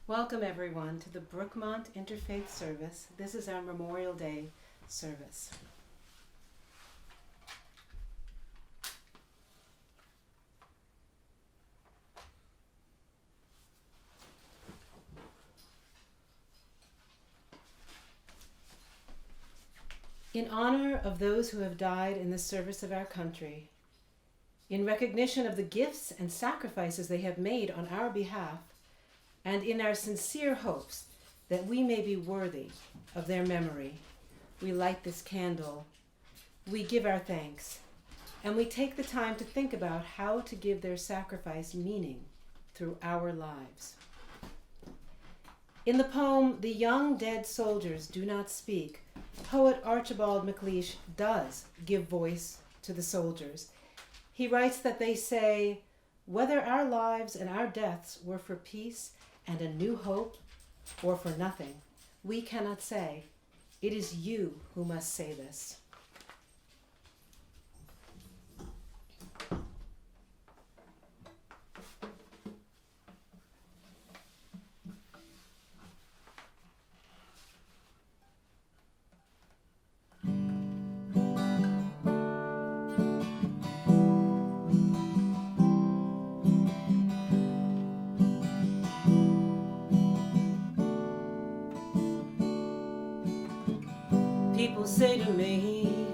Welcome everyone to the Brookmont Interfaith Service. This is our Memorial Day service. In honor of those who have died in the service of our country, in recognition of the gifts and sacrifices they have made on our behalf, and in our sincere hopes that we may be worthy of their memory, we light this candle, we give our thanks, and we take the time to think about how to give their sacrifice meaning through our lives. In the poem, "The Young Dead Soldiers Do Not Speak," poet Archibald MacLeish does give voice to the soldiers. He writes that they say, "Whether our lives and our deaths were for peace and a new hope, or for nothing, we cannot say. It is you who must say this." People say to me,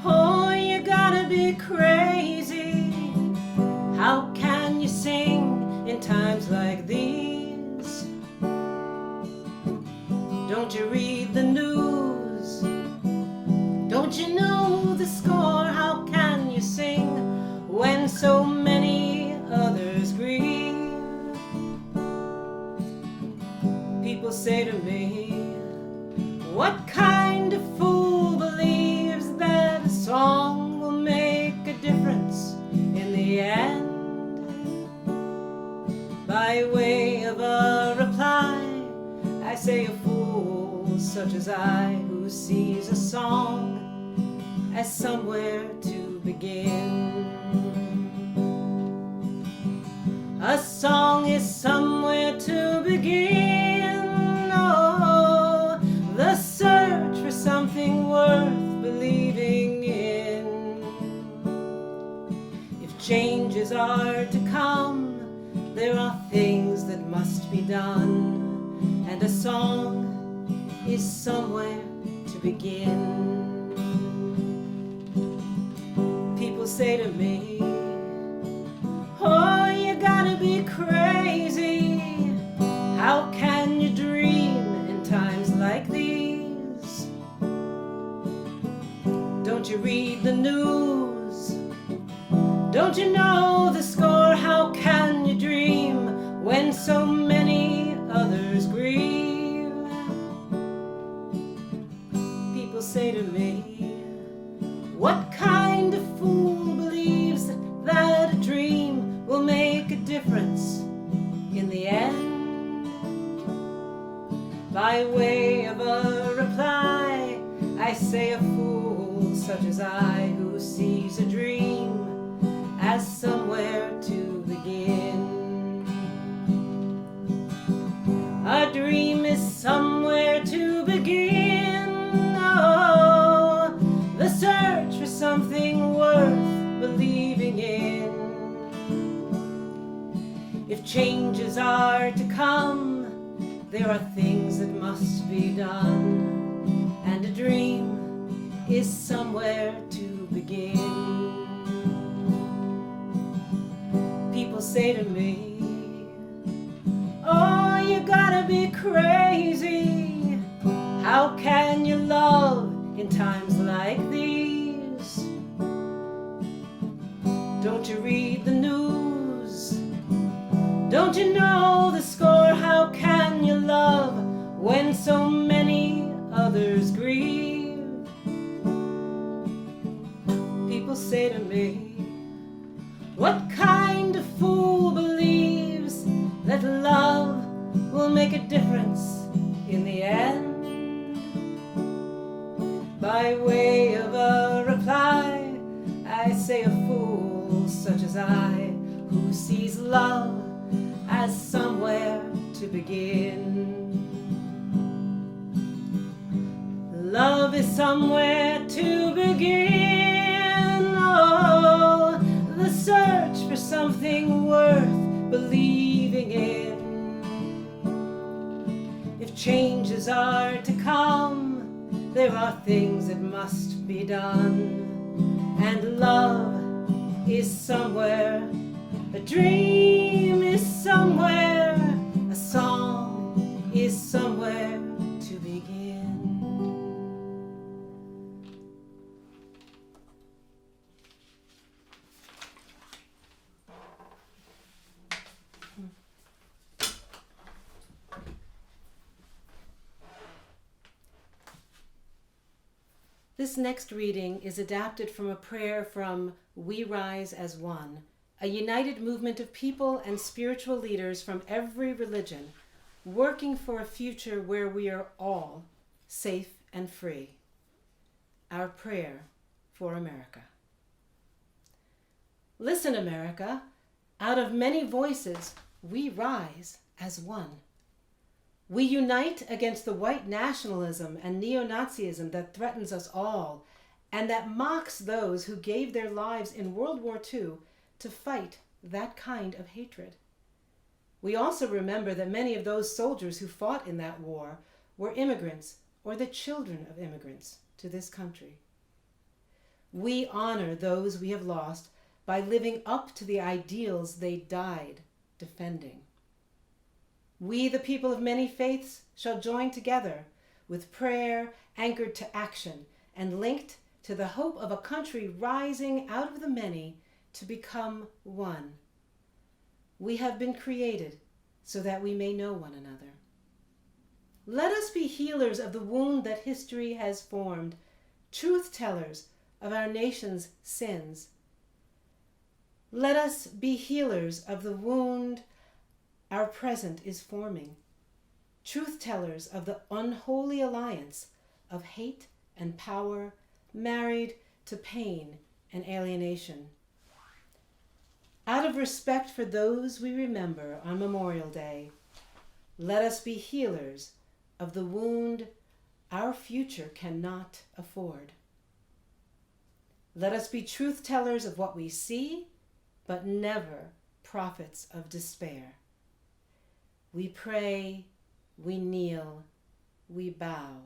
"Oh, you gotta be crazy. How can you sing in times like these? Don't you read the news? Don't you know the score? How can you sing when so many others grieve?" People say to me, "What kind of fool believes that a song will make a difference in the end?" By way of a reply, I say a fool such as I, who sees a song as somewhere to begin. A song is somewhere to begin. Oh, the search for something worth believing in. If changes are to come, there are things that must be done, and a song is somewhere to begin. People say to me, "Oh, you gotta be crazy. How can you dream in times like these? Don't you read the news? Don't you know the score? How can you dream when so many others grieve?" People say to me, "What kind of fool believes that a dream will make a difference in the end?" By way of a reply, I say a fool such as I, who sees a dream as somewhere to begin. A dream is somewhere to begin. Oh, the search for something worth believing in. If changes are to come, there are things that must be done, and a dream is somewhere to begin. People say to me, "Oh, you gotta be crazy. How can you love in times like these? Don't you read the news? Don't you know the score? How can you love when so many others grieve?" People say to me, "What kind of fool believes that love will make a difference in the end?" By way of a reply, I say a fool such as I, who sees love as somewhere begin. Love is somewhere to begin. Oh, the search for something worth believing in. If changes are to come, there are things that must be done. And love is somewhere, a dream is somewhere, a song is somewhere to begin. This next reading is adapted from a prayer from We Rise as One, a united movement of people and spiritual leaders from every religion, working for a future where we are all safe and free. Our prayer for America. Listen, America, out of many voices, we rise as one. We unite against the white nationalism and neo-Nazism that threatens us all and that mocks those who gave their lives in World War II to fight that kind of hatred. We also remember that many of those soldiers who fought in that war were immigrants or the children of immigrants to this country. We honor those we have lost by living up to the ideals they died defending. We, the people of many faiths, shall join together with prayer anchored to action and linked to the hope of a country rising out of the many to become one. We have been created so that we may know one another. Let us be healers of the wound that history has formed, truth tellers of our nation's sins. Let us be healers of the wound our present is forming, truth tellers of the unholy alliance of hate and power married to pain and alienation. Out of respect for those we remember on Memorial Day, let us be healers of the wound our future cannot afford. Let us be truth tellers of what we see, but never prophets of despair. We pray, we kneel, we bow,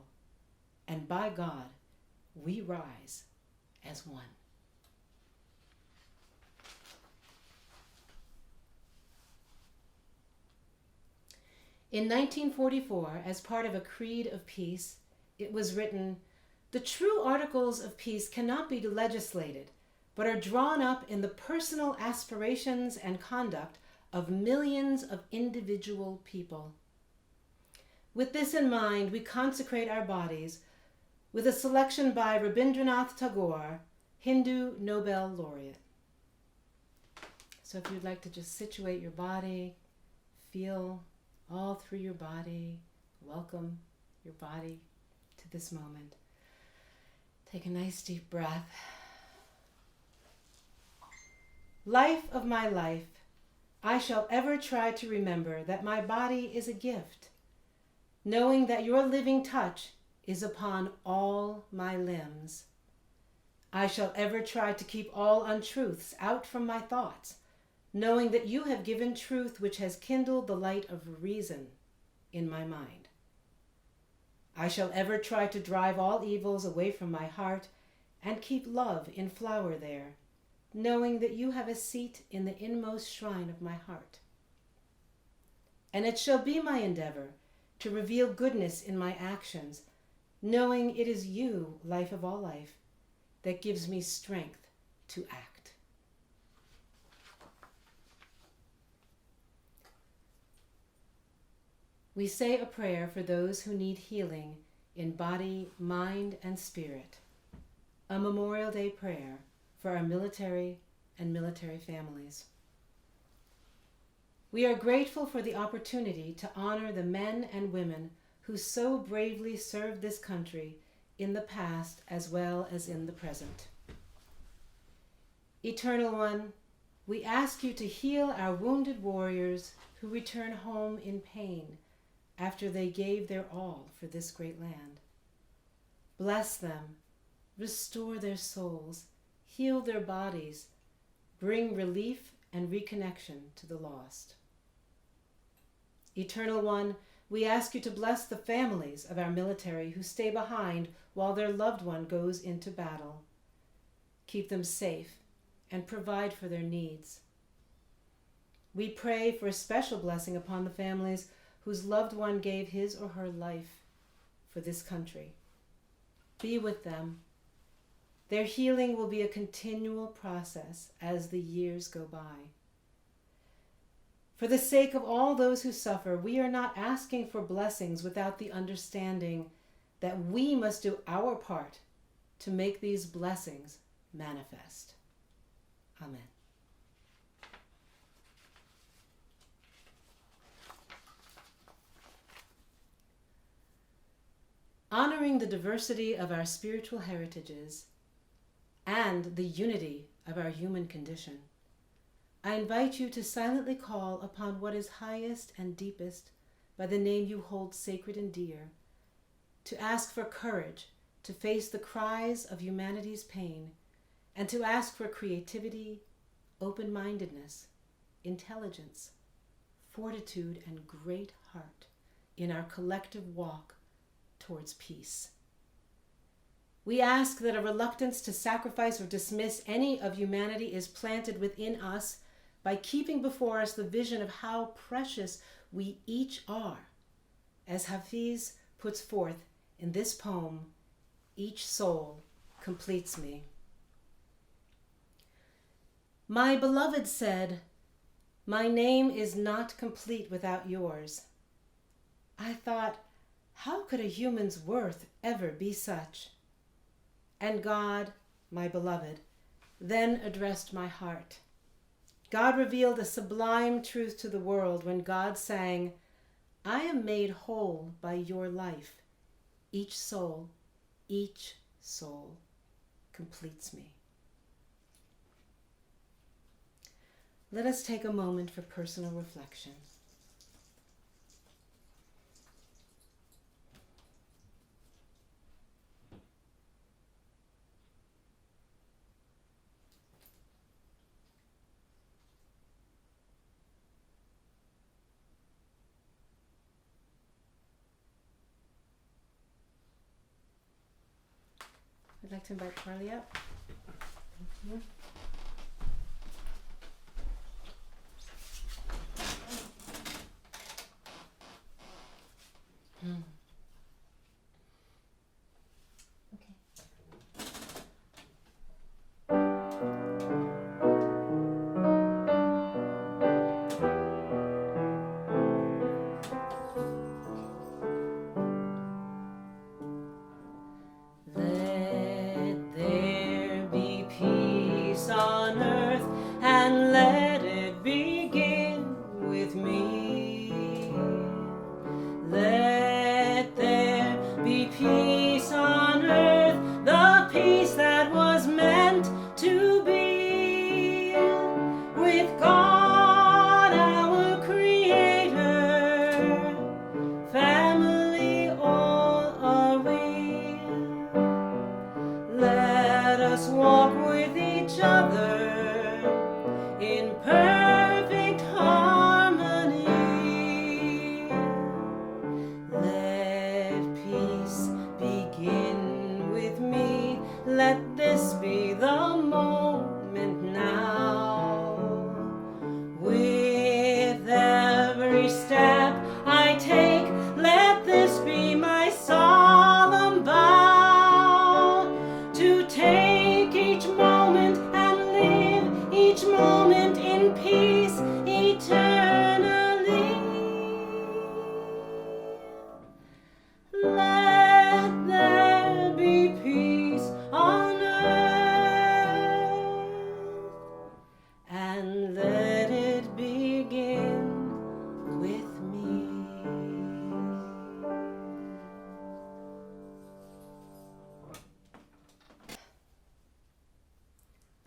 and by God, we rise as one. In 1944, as part of a creed of peace, it was written, "The true articles of peace cannot be legislated, but are drawn up in the personal aspirations and conduct of millions of individual people." With this in mind, we consecrate our bodies with a selection by Rabindranath Tagore, Hindu Nobel laureate. So if you'd like to just situate your body, feel all through your body, welcome your body to this moment. Take a nice deep breath. Life of my life, I shall ever try to remember that my body is a gift, knowing that your living touch is upon all my limbs. I shall ever try to keep all untruths out from my thoughts, knowing that you have given truth which has kindled the light of reason in my mind. I shall ever try to drive all evils away from my heart and keep love in flower there, knowing that you have a seat in the inmost shrine of my heart. And it shall be my endeavor to reveal goodness in my actions, knowing it is you, life of all life, that gives me strength to act. We say a prayer for those who need healing in body, mind, and spirit. A Memorial Day prayer for our military and military families. We are grateful for the opportunity to honor the men and women who so bravely served this country in the past as well as in the present. Eternal One, we ask you to heal our wounded warriors who return home in pain after they gave their all for this great land. Bless them, restore their souls, heal their bodies, bring relief and reconnection to the lost. Eternal One, we ask you to bless the families of our military who stay behind while their loved one goes into battle. Keep them safe and provide for their needs. We pray for a special blessing upon the families whose loved one gave his or her life for this country. Be with them. Their healing will be a continual process as the years go by. For the sake of all those who suffer, we are not asking for blessings without the understanding that we must do our part to make these blessings manifest. Amen. Honoring the diversity of our spiritual heritages and the unity of our human condition, I invite you to silently call upon what is highest and deepest by the name you hold sacred and dear, to ask for courage to face the cries of humanity's pain, and to ask for creativity, open-mindedness, intelligence, fortitude, and great heart in our collective walk towards peace. We ask that a reluctance to sacrifice or dismiss any of humanity is planted within us by keeping before us the vision of how precious we each are. As Hafiz puts forth in this poem, "Each soul completes me." My beloved said, "My name is not complete without yours." I thought, how could a human's worth ever be such? And God, my beloved, then addressed my heart. God revealed a sublime truth to the world when God sang, "I am made whole by your life. Each soul completes me." Let us take a moment for personal reflection. I'd like to invite Carly up. Mm-hmm.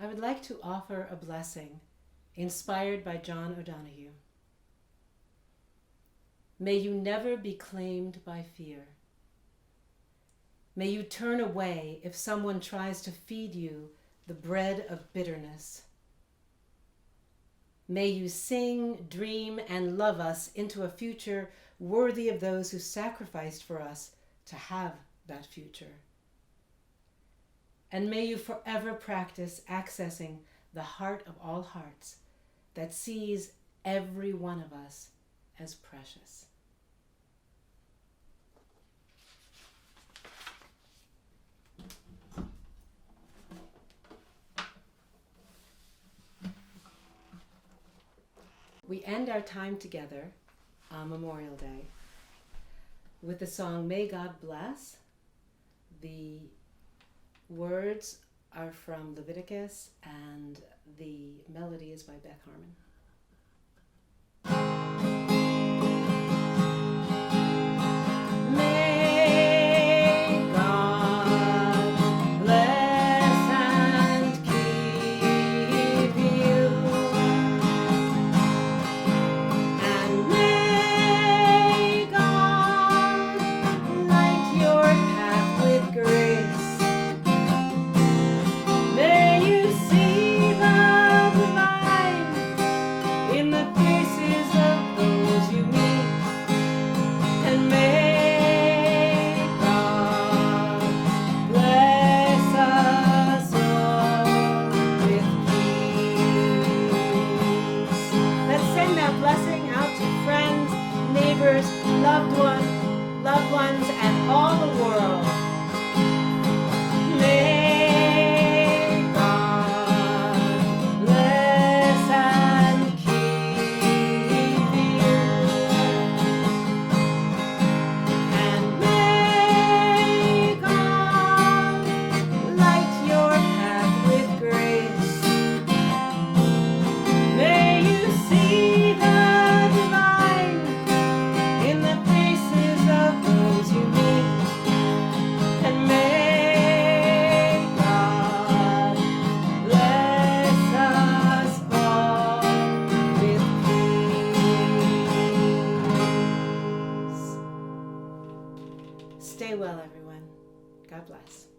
I would like to offer a blessing inspired by John O'Donohue. May you never be claimed by fear. May you turn away if someone tries to feed you the bread of bitterness. May you sing, dream, and love us into a future worthy of those who sacrificed for us to have that future. And may you forever practice accessing the heart of all hearts that sees every one of us as precious. We end our time together on Memorial Day with the song May God Bless. The words are from Leviticus and the melody is by Beth Harmon. Loved ones, and all the world. May God bless and keep you, and may God light your path with grace. May you see the divine in the faces of those you meet, and may God bless us all with peace. Stay well, everyone. God bless.